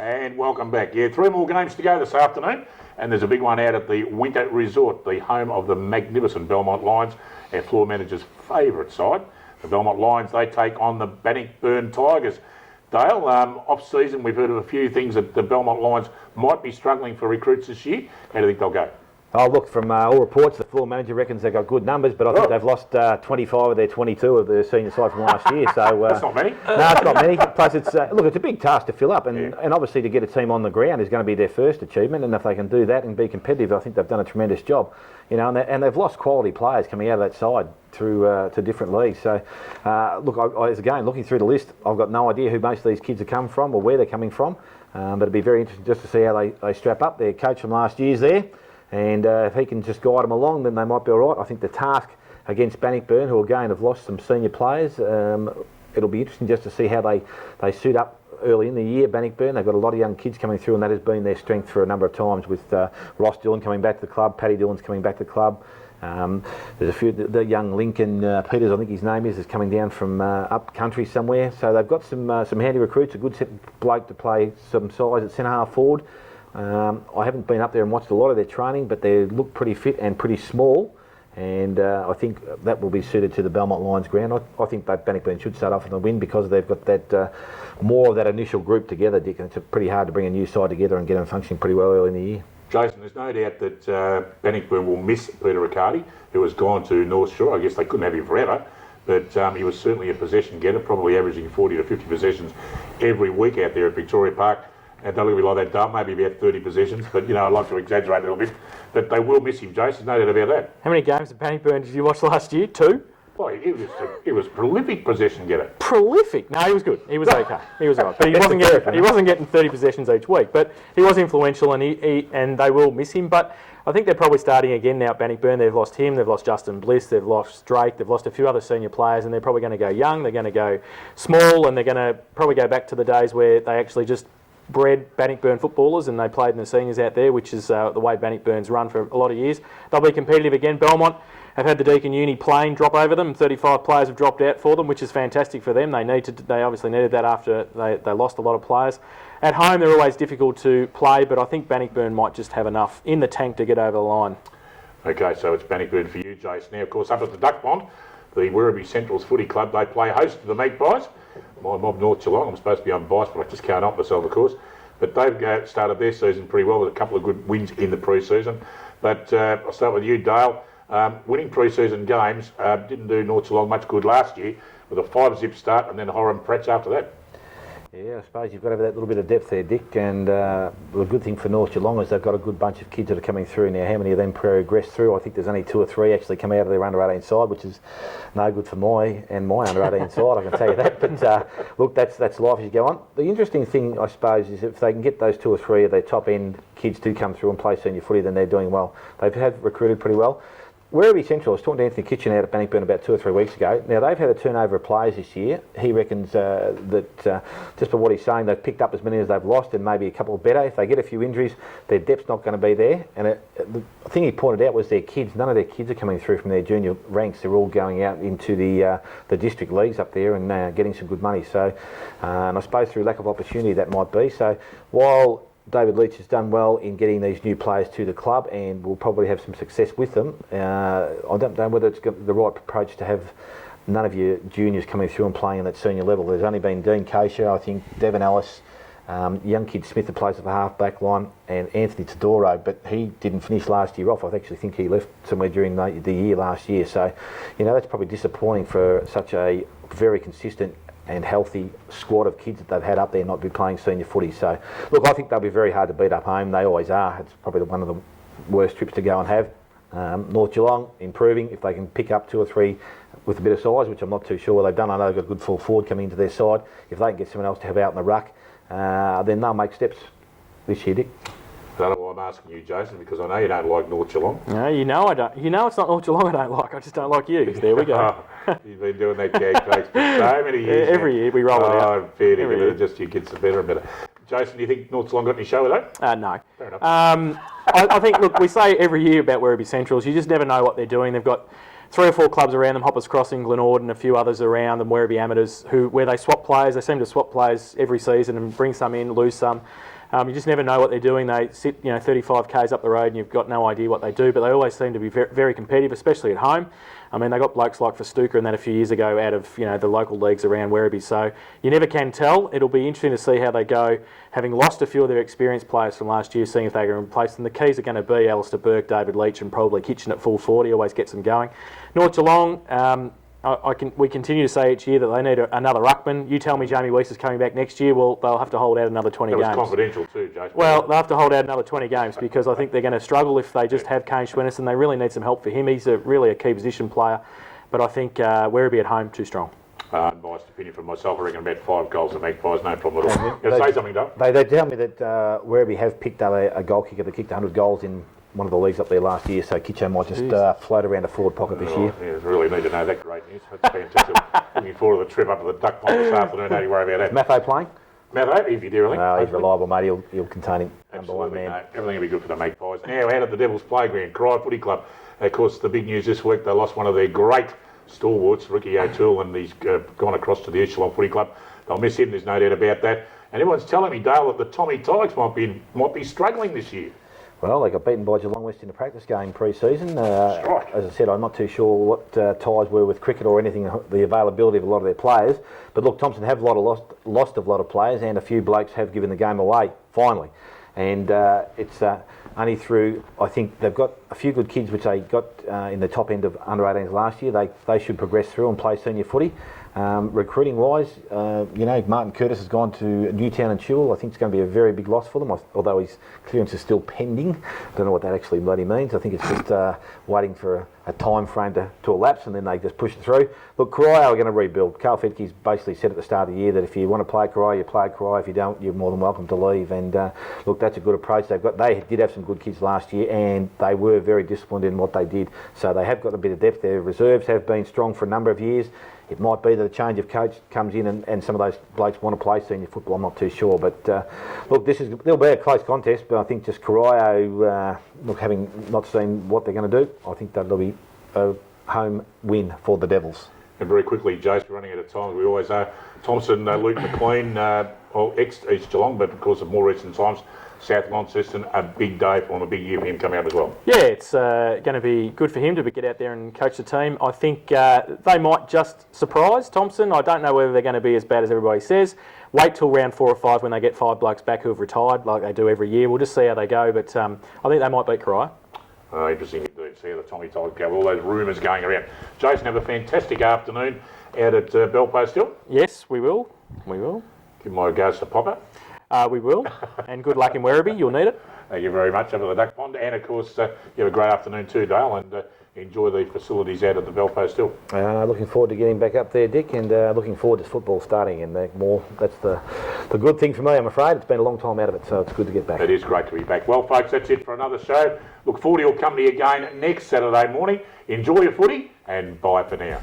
And welcome back. Yeah, 3 more games to go this afternoon, and there's a big one out at the Winter Resort, the home of the magnificent Belmont Lions, our floor manager's favourite side. The Belmont Lions, they take on the Bannockburn Tigers. Dale, off-season, we've heard of a few things that the Belmont Lions might be struggling for recruits this year. How do you think they'll go? Oh, look, from all reports, the floor manager reckons they've got good numbers, but I think they've lost 25 of their 22 of the senior side from last year. So that's not many. No, it's not many. Plus, it's look, it's a big task to fill up, and obviously to get a team on the ground is going to be their first achievement. And if they can do that and be competitive, I think they've done a tremendous job. You know, and they've lost quality players coming out of that side through to different leagues. So, look, again, looking through the list, I've got no idea who most of these kids have come from or where they're coming from. But it'd be very interesting just to see how they strap up. Their coach from last year's there. And if he can just guide them along, then they might be all right. I think the task against Bannockburn, who again have lost some senior players, it'll be interesting just to see how they suit up early in the year. Bannockburn, they've got a lot of young kids coming through, and that has been their strength for a number of times, with Ross Dillon coming back to the club, Paddy Dillon's coming back to the club. There's a few, the young Lincoln Peters, I think his name is coming down from up country somewhere. So they've got some handy recruits, a good bloke to play some size at centre half forward. I haven't been up there and watched a lot of their training, but they look pretty fit and pretty small, and I think that will be suited to the Belmont Lions ground. I think Bannockburn should start off on the win because they've got that more of that initial group together, Dick, and it's pretty hard to bring a new side together and get them functioning pretty well early in the year. Jason, there's no doubt that Bannockburn will miss Peter Riccardi, who has gone to North Shore. I guess they couldn't have him forever, but he was certainly a possession getter, probably averaging 40 to 50 possessions every week out there at Victoria Park. And don't look at me like that, Dale, maybe about 30 possessions, but, you know, I'd like to exaggerate a little bit. But they will miss him, Jason, no doubt about that. How many games of Bannockburn did you watch last year? 2? Well, he was prolific possession getter. Prolific? No, he was good. He was okay. He was all right. But he wasn't getting 30 possessions each week. But he was influential, and they will miss him. But I think they're probably starting again now at Bannockburn. They've lost him, they've lost Justin Bliss, they've lost Drake, they've lost a few other senior players, and they're probably going to go young, they're going to go small, and they're going to probably go back to the days where they actually just bred Bannockburn footballers and they played in the seniors out there, which is the way Bannockburn's run for a lot of years. They'll be competitive again. Belmont have had the Deakin Uni plane drop over them. 35 players have dropped out for them, which is fantastic for them. They obviously needed that after they lost a lot of players. At home, they're always difficult to play, but I think Bannockburn might just have enough in the tank to get over the line. Okay, so it's Bannockburn for you, Jason. Now, of course, up at the Duck Pond, the Werribee Central's footy club, they play host to the Magpies. My mob, North Geelong. I'm supposed to be unbiased, but I just can't help myself, of course. But they've started their season pretty well with a couple of good wins in the pre-season. But I'll start with you, Dale. Winning pre-season games didn't do North Geelong much good last year, with a 5-zip start and then Horam Pratt's after that. Yeah, I suppose you've got to have that little bit of depth there, Dick, and the good thing for North Geelong is they've got a good bunch of kids that are coming through now. How many of them progress through? I think there's only 2 or 3 actually come out of their under-18 side, which is no good for my under-18 side, I can tell you that. But look, that's life as you go on. The interesting thing, I suppose, is if they can get those 2 or 3 of their top-end kids to come through and play senior footy, then they're doing well. They've recruited pretty well. Werribee Central, I was talking to Anthony Kitchen out at Bannockburn about 2 or 3 weeks ago. Now, they've had a turnover of players this year. He reckons that just by what he's saying, they've picked up as many as they've lost and maybe a couple better. If they get a few injuries, their depth's not going to be there. And the thing he pointed out was their kids. None of their kids are coming through from their junior ranks. They're all going out into the district leagues up there and getting some good money. So, and I suppose through lack of opportunity that might be. So, while David Leach has done well in getting these new players to the club and will probably have some success with them. I don't know whether it's the right approach to have none of your juniors coming through and playing at that senior level. There's only been Dean Kosher, I think, Devon Ellis, young kid Smyth that plays at the half-back line, and Anthony Todoro, but he didn't finish last year off. I actually think he left somewhere during the year last year. So, you know, that's probably disappointing for such a very consistent and healthy squad of kids that they've had up there not be playing senior footy. So, look, I think they'll be very hard to beat up home. They always are. It's probably one of the worst trips to go and have. North Geelong improving if they can pick up 2 or 3 with a bit of size, which I'm not too sure what they've done. I know they've got a good full forward coming into their side. If they can get someone else to have out in the ruck, then they'll make steps this year, Dick. I don't know why I'm asking you, Jason, because I know you don't like North Geelong. No, you know I don't. You know it's not North Geelong I don't like. I just don't like you. There we go. You've been doing that gag coach for so many years. Every year we roll it out. Oh, fair dinkum. Just you gets better and better. Jason, do you think North Geelong got any show with that? No. Fair enough. I think, look, we say every year about Werribee Centrals, you just never know what they're doing. They've got 3 or 4 clubs around them, Hoppers Crossing, Glenord, and a few others around them, Werribee Amateurs, where they swap players. They seem to swap players every season and bring some in, lose some. You just never know what they're doing. They sit 35 k's up the road and you've got no idea what they do, but they always seem to be very, very competitive, especially at home. I mean, they got blokes like Verstuker and that a few years ago out of the local leagues around Werribee. So you never can tell. It'll be interesting to see how they go, having lost a few of their experienced players from last year, seeing if they can replace them. The keys are going to be Alistair Burke, David Leach, and probably Kitchen at full 40. Always gets them going. North Geelong. We continue to say each year that they need another ruckman. You tell me Jamie Weiss is coming back next year. Well, they'll have to hold out another 20 games. That was confidential too, Jason. Well, they'll have to hold out another 20 games because I think they're going to struggle if they just have Kane Schwinnis, and they really need some help for him. He's really a key position player, but I think Werribee at home too strong. Unbiased opinion from myself. I reckon about 5 goals to Magpies, no problem at all. Going to say something, Doug? They tell me that Werribee have picked up a goal kicker that kicked 100 goals in one of the leagues up there last year, so Kitcho might just float around a forward pocket this year. Yeah, really need to know that. Great news. That's fantastic. Looking forward to the trip up to the Duck Pond this afternoon. Don't you worry about that. Maffo playing? Maffo, if you dearly. No, he's reliable, mate. He'll contain him. Absolutely, no. Everything will be good for the Magpies. Now, out at the Devil's Playground, Cry Footy Club. Of course, the big news this week, they lost one of their great stalwarts, Ricky O'Toole, and he's gone across to the Geelong Footy Club. They'll miss him, there's no doubt about that. And everyone's telling me, Dale, that the Tommy Tigers might be struggling this year. Well, they got beaten by Geelong West in a practice game pre-season. Right. As I said, I'm not too sure what ties were with cricket or anything, the availability of a lot of their players. But look, Thompson have lost a lot of players, and a few blokes have given the game away, finally. And it's only through, I think they've got a few good kids which they got in the top end of under-18s last year. They should progress through and play senior footy. Recruiting wise, Martin Curtis has gone to Newtown and Chewell. I think it's going to be a very big loss for them, although his clearance is still pending. Don't know what that actually bloody means. I think it's just waiting for a time frame to elapse, and then they just push it through. Look, Corio are going to rebuild. Carl Fedke's basically said at the start of the year that if you want to play Corio, you play Corio. If you don't, you're more than welcome to leave. And look, that's a good approach. They did have some good kids last year, and they were very disciplined in what they did. So they have got a bit of depth. Their reserves have been strong for a number of years. It might be that a change of coach comes in and some of those blokes want to play senior football. I'm not too sure. But look, there'll be a close contest, but I think just Corio, having not seen what they're going to do, I think that'll be a home win for the Devils. And very quickly, Jace, we're running out of time. We always are. Thompson, Luke McLean, ex-East Geelong, but of course, of more recent times, South Launceston, a big day for him, a big year for him coming up as well. Yeah, it's going to be good for him to get out there and coach the team. I think they might just surprise Thompson. I don't know whether they're going to be as bad as everybody says. Wait till round 4 or 5 when they get 5 blokes back who have retired, like they do every year. We'll just see how they go, but I think they might beat Corio. Interesting indeed. See how the Tommy Tigers go. All those rumours going around. Jason, have a fantastic afternoon out at Belpost still. Yes, we will. We will. Give my regards to Popper. We will. And good luck in Werribee. You'll need it. Thank you very much. Up at the Duck Pond. And of course, you have a great afternoon too, Dale, and enjoy the facilities out at the Belpost still. Looking forward to getting back up there, Dick, and looking forward to football starting. And that's the good thing for me, I'm afraid. It's been a long time out of it, so it's good to get back. It is great to be back. Well, folks, that's it for another show. Look forward to your company again next Saturday morning. Enjoy your footy, and bye for now.